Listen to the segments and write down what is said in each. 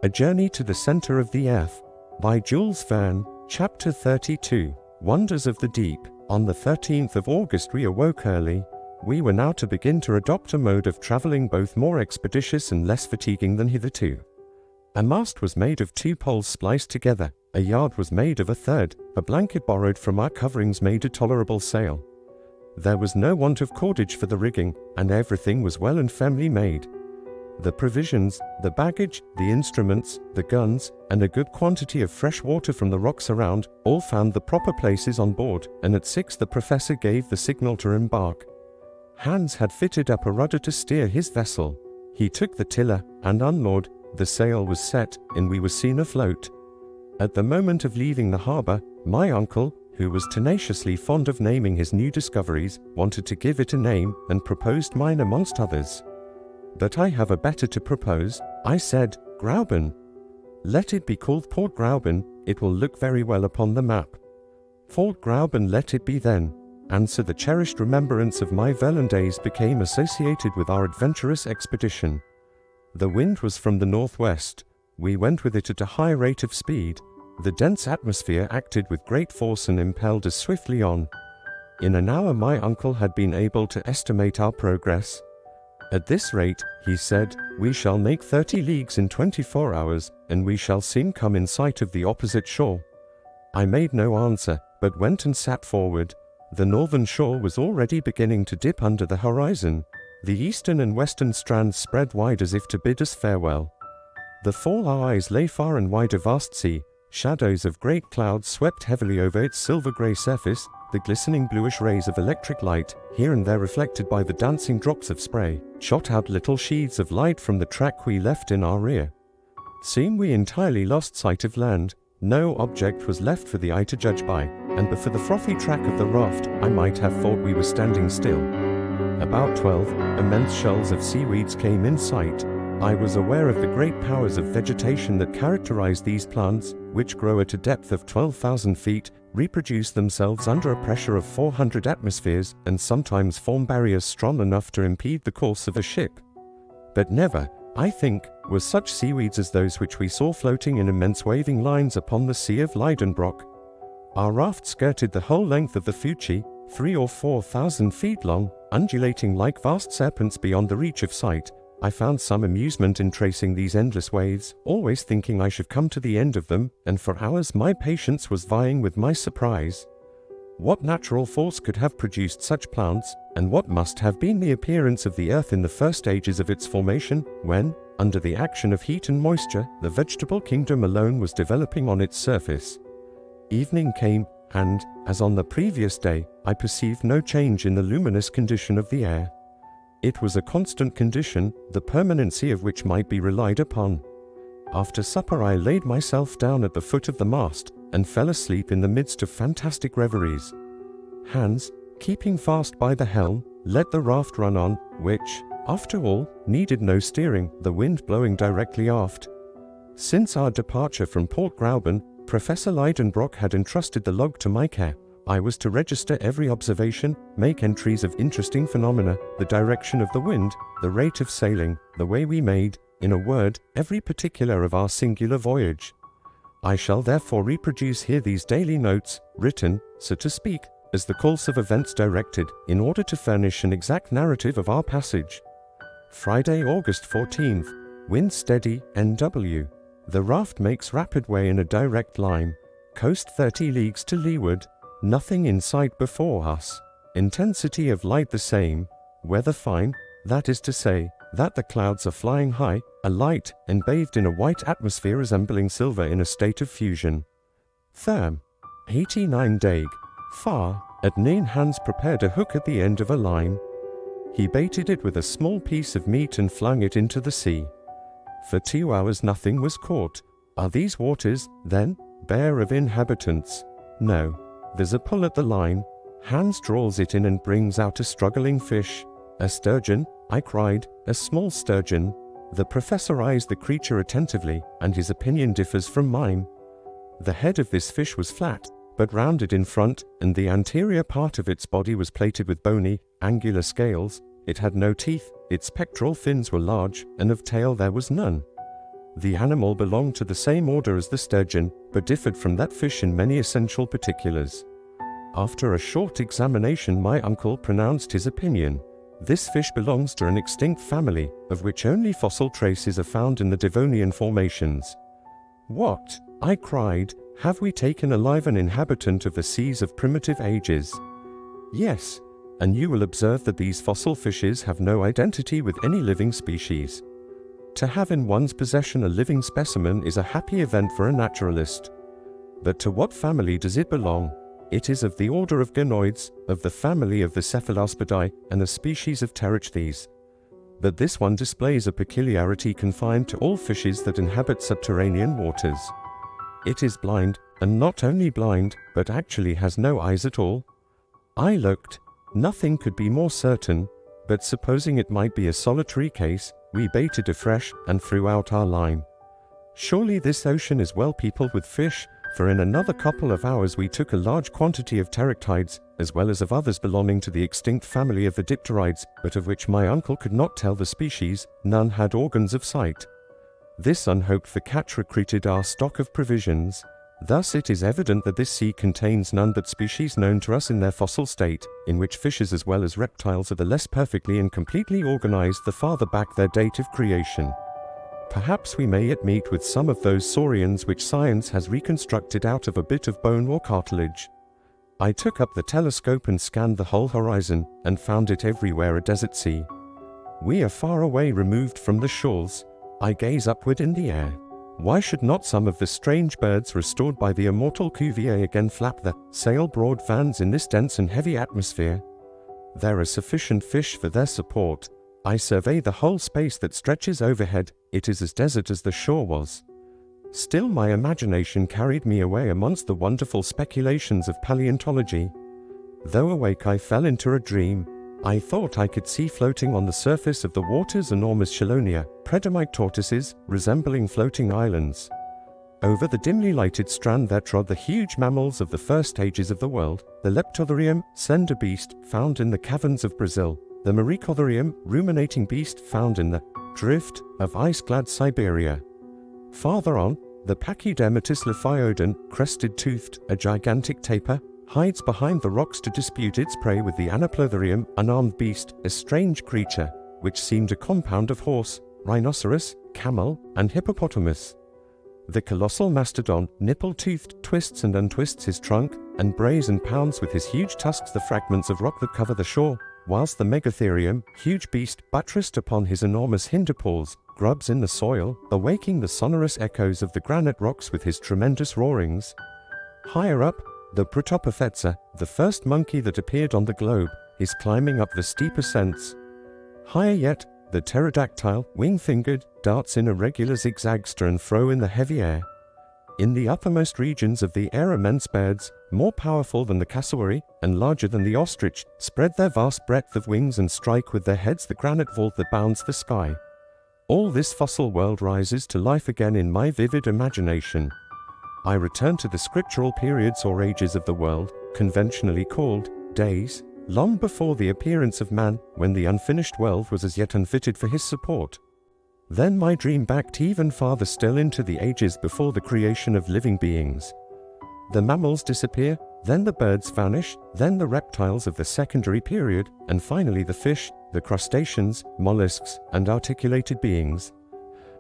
A Journey to the Center of the Earth, by Jules Verne, Chapter 32, Wonders of the Deep. On the 13th of August we awoke early. We were now to begin to adopt a mode of traveling both more expeditious and less fatiguing than hitherto. A mast was made of 2 poles spliced together, a yard was made of a third, a blanket borrowed from our coverings made a tolerable sail. There was no want of cordage for the rigging, and everything was well and firmly made. The provisions, the baggage, the instruments, the guns, and a good quantity of fresh water from the rocks around, all found the proper places on board, and at 6 the professor gave the signal to embark. Hans had fitted up a rudder to steer his vessel. He took the tiller, and unmoored, the sail was set, and we were seen afloat. At the moment of leaving the harbour, my uncle, who was tenaciously fond of naming his new discoveries, wanted to give it a name, and proposed mine amongst others. But I have a better to propose, I said, Grauben. Let it be called Port Grauben, it will look very well upon the map. Fort Grauben let it be then, and so the cherished remembrance of my Verlan days became associated with our adventurous expedition. The wind was from the northwest. We went with it at a high rate of speed. The dense atmosphere acted with great force and impelled us swiftly on. In an hour my uncle had been able to estimate our progress. At this rate, he said, we shall make 30 leagues in 24 hours, and we shall soon come in sight of the opposite shore. I made no answer, but went and sat forward. The northern shore was already beginning to dip under the horizon. The eastern and western strands spread wide as if to bid us farewell. Before our eyes lay far and wide a vast sea. Shadows of great clouds swept heavily over its silver-grey surface, the glistening bluish rays of electric light, here and there reflected by the dancing drops of spray, shot out little sheaths of light from the track we left in our rear. Soon we entirely lost sight of land. No object was left for the eye to judge by, and but for the frothy track of the raft, I might have thought we were standing still. About 12, immense shoals of seaweeds came in sight. I was aware of the great powers of vegetation that characterize these plants, which grow at a depth of 12,000 feet, reproduce themselves under a pressure of 400 atmospheres, and sometimes form barriers strong enough to impede the course of a ship. But never, I think, were such seaweeds as those which we saw floating in immense waving lines upon the Sea of Lidenbrock. Our raft skirted the whole length of the Fuji, 3,000 or 4,000 feet long, undulating like vast serpents beyond the reach of sight. I found some amusement in tracing these endless waves, always thinking I should come to the end of them, and for hours my patience was vying with my surprise. What natural force could have produced such plants, and what must have been the appearance of the earth in the first stages of its formation, when, under the action of heat and moisture, the vegetable kingdom alone was developing on its surface? Evening came, and, as on the previous day, I perceived no change in the luminous condition of the air. It was a constant condition, the permanency of which might be relied upon. After supper I laid myself down at the foot of the mast, and fell asleep in the midst of fantastic reveries. Hans, keeping fast by the helm, let the raft run on, which, after all, needed no steering, the wind blowing directly aft. Since our departure from Port Grauben, Professor Lidenbrock had entrusted the log to my care. I was to register every observation, make entries of interesting phenomena, the direction of the wind, the rate of sailing, the way we made, in a word, every particular of our singular voyage. I shall therefore reproduce here these daily notes, written, so to speak, as the course of events directed, in order to furnish an exact narrative of our passage. Friday, August 14th. Wind steady, NW. The raft makes rapid way in a direct line. Coast 30 leagues to leeward. Nothing in sight before us. Intensity of light the same. Weather fine, that is to say, that the clouds are flying high, alight, and bathed in a white atmosphere resembling silver in a state of fusion. Therm. 89 Dag. Far. At noon Hans prepared a hook at the end of a line. He baited it with a small piece of meat and flung it into the sea. For 2 hours nothing was caught. Are these waters, then, bare of inhabitants? No. There's a pull at the line. Hans draws it in and brings out a struggling fish. A sturgeon, I cried, a small sturgeon. The professor eyes the creature attentively, and his opinion differs from mine. The head of this fish was flat, but rounded in front, and the anterior part of its body was plated with bony, angular scales. It had no teeth, its pectoral fins were large, and of tail there was none. The animal belonged to the same order as the sturgeon, but differed from that fish in many essential particulars. After a short examination, my uncle pronounced his opinion. This fish belongs to an extinct family, of which only fossil traces are found in the Devonian formations. "What?" I cried. "Have we taken alive an inhabitant of the seas of primitive ages?" "Yes, and you will observe that these fossil fishes have no identity with any living species. To have in one's possession a living specimen is a happy event for a naturalist. But to what family does it belong? It is of the order of gonoids, of the family of the Cephalospodidae, and a species of pterichthes. But this one displays a peculiarity confined to all fishes that inhabit subterranean waters. It is blind, and not only blind, but actually has no eyes at all." I looked. Nothing could be more certain, but supposing it might be a solitary case, we baited afresh and threw out our line. Surely this ocean is well peopled with fish, for in another couple of hours we took a large quantity of pterichthides, as well as of others belonging to the extinct family of the dipterides, but of which my uncle could not tell the species. None had organs of sight. This unhoped-for catch recruited our stock of provisions. Thus it is evident that this sea contains none but species known to us in their fossil state, in which fishes as well as reptiles are the less perfectly and completely organized the farther back their date of creation. Perhaps we may yet meet with some of those saurians which science has reconstructed out of a bit of bone or cartilage. I took up the telescope and scanned the whole horizon, and found it everywhere a desert sea. We are far away removed from the shores. I gaze upward in the air. Why should not some of the strange birds restored by the immortal Cuvier again flap their sail-broad fans in this dense and heavy atmosphere? There are sufficient fish for their support. I survey the whole space that stretches overhead. It is as desert as the shore was. Still my imagination carried me away amongst the wonderful speculations of paleontology. Though awake, I fell into a dream. I thought I could see floating on the surface of the waters enormous chelonia, predamite tortoises, resembling floating islands. Over the dimly lighted strand there trod the huge mammals of the first ages of the world, the Leptotherium, slender beast, found in the caverns of Brazil, the Maricotherium, ruminating beast found in the drift of ice-clad Siberia. Farther on, the Pachydermatous Liphiodon, crested-toothed, a gigantic tapir, hides behind the rocks to dispute its prey with the Anoplotherium, unarmed beast, a strange creature, which seemed a compound of horse, rhinoceros, camel, and hippopotamus. The colossal mastodon, nipple-toothed, twists and untwists his trunk, and brays and pounds with his huge tusks the fragments of rock that cover the shore, whilst the Megatherium, huge beast, buttressed upon his enormous hinder paws, grubs in the soil, awaking the sonorous echoes of the granite rocks with his tremendous roarings. Higher up, the Protopophetza, the first monkey that appeared on the globe, is climbing up the steep ascents. Higher yet, the pterodactyl, wing-fingered, darts in irregular zigzags to and fro in the heavy air. In the uppermost regions of the air immense birds, more powerful than the cassowary, and larger than the ostrich, spread their vast breadth of wings and strike with their heads the granite vault that bounds the sky. All this fossil world rises to life again in my vivid imagination. I return to the scriptural periods or ages of the world, conventionally called days, long before the appearance of man, when the unfinished world was as yet unfitted for his support. Then my dream backed even farther still into the ages before the creation of living beings. The mammals disappear, then the birds vanish, then the reptiles of the secondary period, and finally the fish, the crustaceans, mollusks, and articulated beings.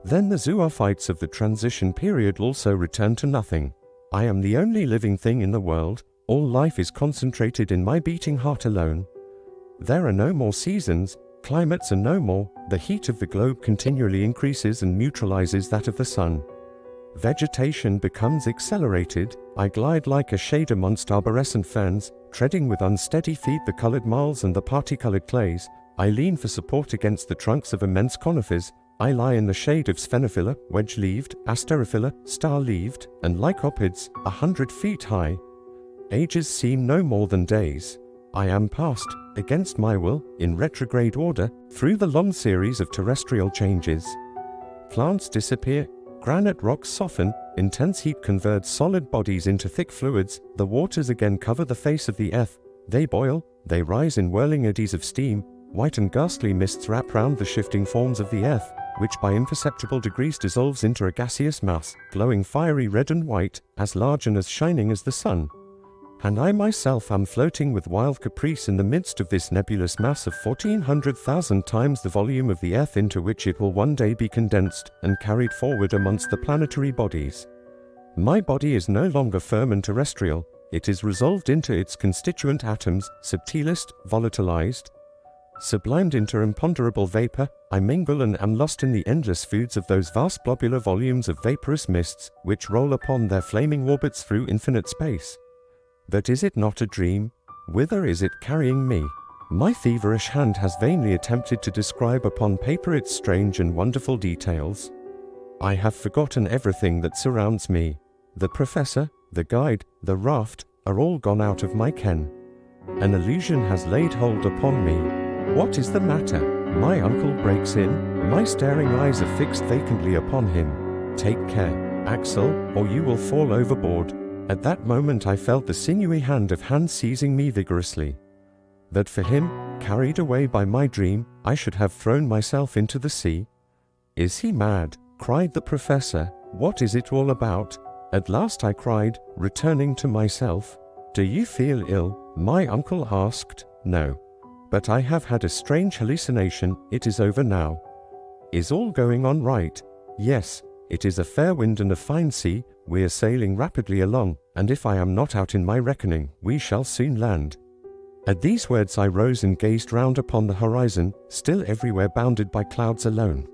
Then the zoophytes of the transition period also return to nothing. I am the only living thing in the world. All life is concentrated in my beating heart alone. There are no more seasons, climates are no more, the heat of the globe continually increases and neutralizes that of the sun. Vegetation becomes accelerated. I glide like a shade amongst arborescent ferns, treading with unsteady feet the colored marls and the parti-colored clays. I lean for support against the trunks of immense conifers. I lie in the shade of Sphenophylla, wedge-leaved, Asterophila, star-leaved, and Lycopids, 100 feet high. Ages seem no more than days. I am passed, against my will, in retrograde order, through the long series of terrestrial changes. Plants disappear, granite rocks soften, intense heat converts solid bodies into thick fluids, the waters again cover the face of the earth, they boil, they rise in whirling eddies of steam, white and ghastly mists wrap round the shifting forms of the earth, which by imperceptible degrees dissolves into a gaseous mass, glowing fiery red and white, as large and as shining as the sun. And I myself am floating with wild caprice in the midst of this nebulous mass of 1,400,000 times the volume of the earth, into which it will one day be condensed and carried forward amongst the planetary bodies. My body is no longer firm and terrestrial, it is resolved into its constituent atoms, subtilist, volatilized, sublimed into imponderable vapor. I mingle and am lost in the endless foods of those vast globular volumes of vaporous mists, which roll upon their flaming orbits through infinite space. But is it not a dream? Whither is it carrying me? My feverish hand has vainly attempted to describe upon paper its strange and wonderful details. I have forgotten everything that surrounds me. The professor, the guide, the raft, are all gone out of my ken. An illusion has laid hold upon me. What is the matter? My uncle breaks in. My staring eyes are fixed vacantly upon him. Take care, Axel, or you will fall overboard. At that moment I felt the sinewy hand of Hans seizing me vigorously. That for him, carried away by my dream, I should have thrown myself into the sea. Is he mad? Cried the professor. What is it all about? At last I cried, returning to myself. Do you feel ill? My uncle asked. No. But I have had a strange hallucination. It is over now. Is all going on right? Yes. It is a fair wind and a fine sea, we are sailing rapidly along, and if I am not out in my reckoning, we shall soon land. At these words I rose and gazed round upon the horizon, still everywhere bounded by clouds alone.